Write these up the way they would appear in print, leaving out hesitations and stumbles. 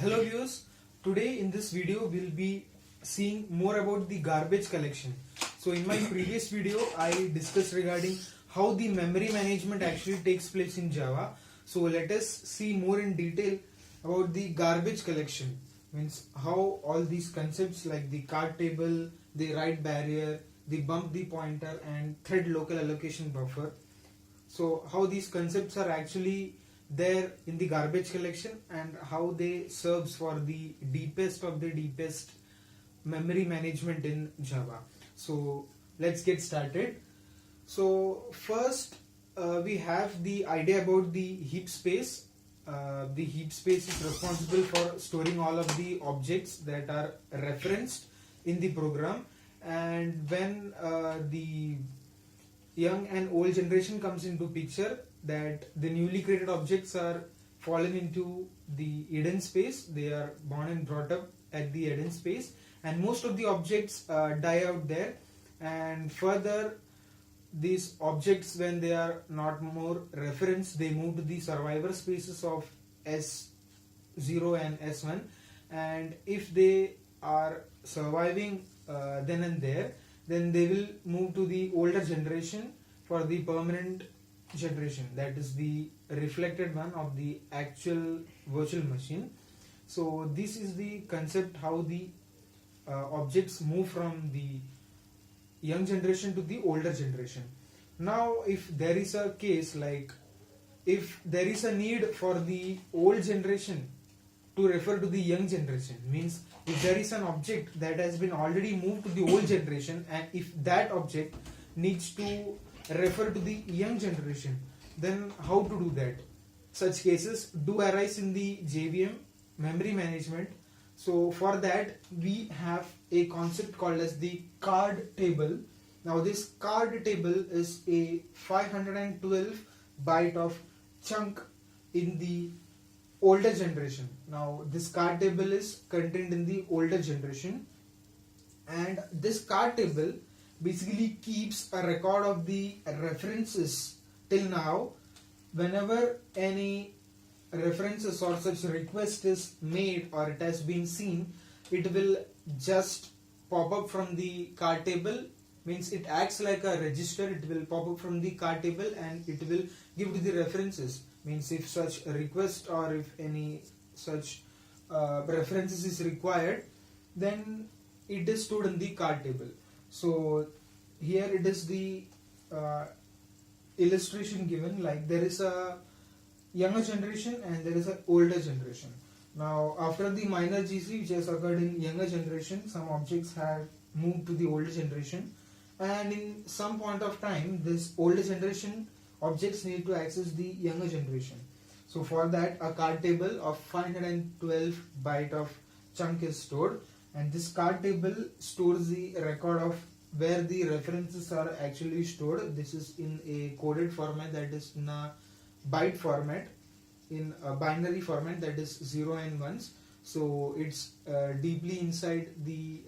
Hello viewers, today in this video we'll be seeing more about the garbage collection. So in my previous video I discussed regarding how the memory management actually takes place in Java. So let us see more in detail about the garbage collection, means how all these concepts like the card table, the write barrier, the bump the pointer and thread local allocation buffer. So how these concepts are actually there in the garbage collection and how they serves for the deepest of the deepest memory management in Java. So let's get started. So first we have the idea about the heap space. The heap space is responsible for storing all of the objects that are referenced in the program, and when the young and old generation comes into picture, that the newly created objects are fallen into the hidden space. They are born and brought up at the hidden space, and most of the objects die out there. And further, these objects, when they are not more referenced, they move to the survivor spaces of S0 and S1, and if they are surviving then and there, then they will move to the older generation for the permanent generation, that is the reflected one of the actual virtual machine. So this is the concept how the objects move from the young generation to the older generation. Now if there is a case like if there is a need for the old generation to refer to the young generation, means if there is an object that has been already moved to the old generation and if that object needs to refer to the young generation, then how to do that? Such cases do arise in the JVM memory management. So for that we have a concept called as the card table. Now this card table is a 512 byte of chunk in the older generation. Now this card table is contained in the older generation, and this card table basically keeps a record of the references till now. Whenever any references or such request is made or it has been seen, it will just pop up from the card table, means it acts like a register. It will pop up from the card table and it will give to the references, means if such a request or if any such references is required, then it is stored in the card table. So here it is the illustration given, like there is a younger generation and there is an older generation. Now after the minor GC which has occurred in younger generation, some objects have moved to the older generation, and in some point of time this older generation objects need to access the younger generation. So for that a card table of 512 byte of chunk is stored, and this card table stores the record of where the references are actually stored. This is in a coded format, that is in a byte format, in a binary format, that is 0 and 1s. So it's deeply inside the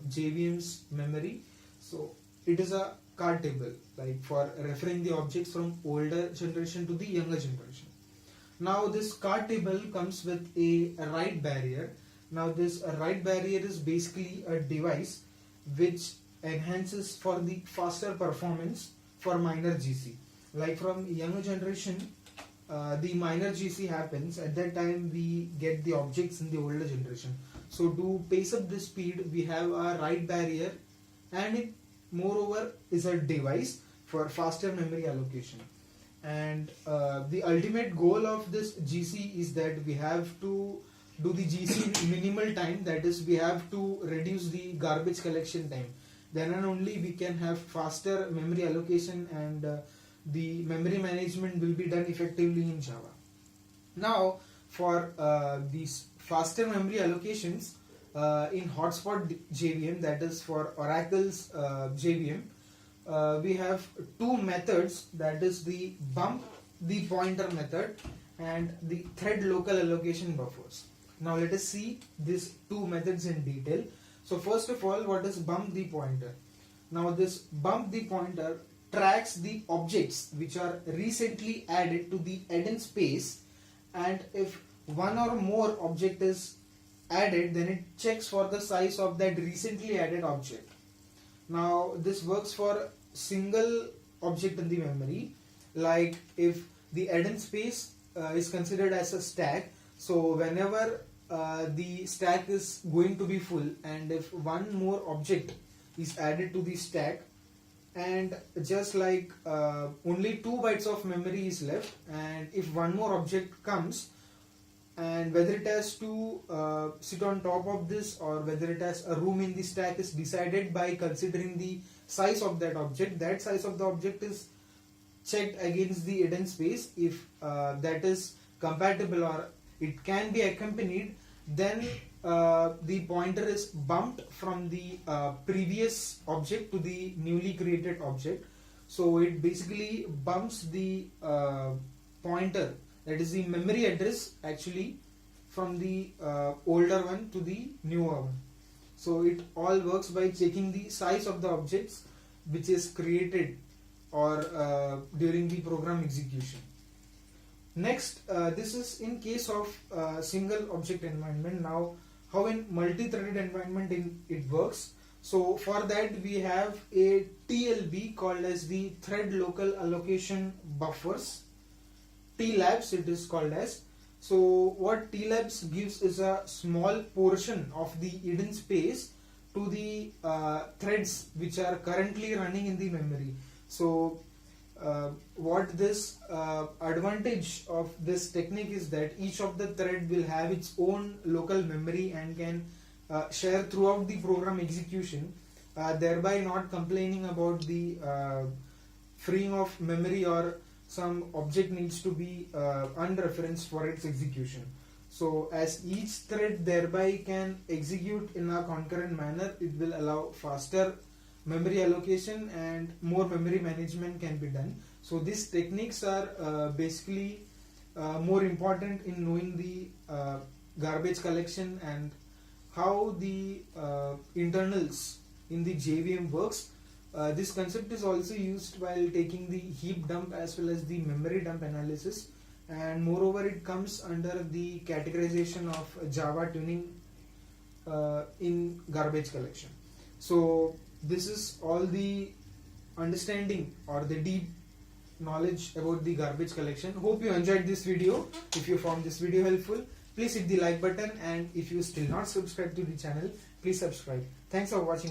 JVM's memory. So it is a card table like for referring the objects from older generation to the younger generation. Now this card table comes with a write barrier. Now this write barrier is basically a device which enhances for the faster performance for minor GC. Like from younger generation, the minor GC happens, at that time we get the objects in the older generation. So to pace up the speed, we have a write barrier, and it moreover is a device for faster memory allocation. And the ultimate goal of this GC is that we have to do the GC in minimal time, that is we have to reduce the garbage collection time. Then and only we can have faster memory allocation, and the memory management will be done effectively in Java. Now for these faster memory allocations in hotspot JVM, that is for Oracle's JVM, we have two methods, that is the bump the pointer method and the thread local allocation buffers. Now let us see these two methods in detail. So first of all, what is bump the pointer? Now this bump the pointer tracks the objects which are recently added to the hidden space, and if one or more object is added, then it checks for the size of that recently added object. Now this works for single object in the memory, like if the hidden space is considered as a stack. So whenever the stack is going to be full, and if one more object is added to the stack, and just like only 2 bytes of memory is left, and if one more object comes, and whether it has to sit on top of this or whether it has a room in the stack is decided by considering the size of that object. That size of the object is checked against the hidden space. If that is compatible or it can be accompanied, then the pointer is bumped from the previous object to the newly created object. So it basically bumps the pointer, that is the memory address actually, from the older one to the newer one. So it all works by checking the size of the objects which is created or during the program execution. Next, this is in case of single object environment. Now, how in multi-threaded environment it works. So for that we have a TLB called as the Thread Local Allocation Buffers. TLABs it is called as. So what TLABs gives is a small portion of the hidden space to the threads which are currently running in the memory. So what this advantage of this technique is that each of the thread will have its own local memory and can share throughout the program execution, thereby not complaining about the freeing of memory or some object needs to be unreferenced for its execution. So as each thread thereby can execute in a concurrent manner, it will allow faster memory allocation and more memory management can be done. So these techniques are basically more important in knowing the garbage collection and how the internals in the JVM works. This concept is also used while taking the heap dump as well as the memory dump analysis, and moreover it comes under the categorization of Java tuning in garbage collection. So this is all the understanding or the deep knowledge about the garbage collection. Hope you enjoyed this video. If you found this video helpful, please hit the like button, and if you still not subscribed to the channel, please subscribe. Thanks for watching.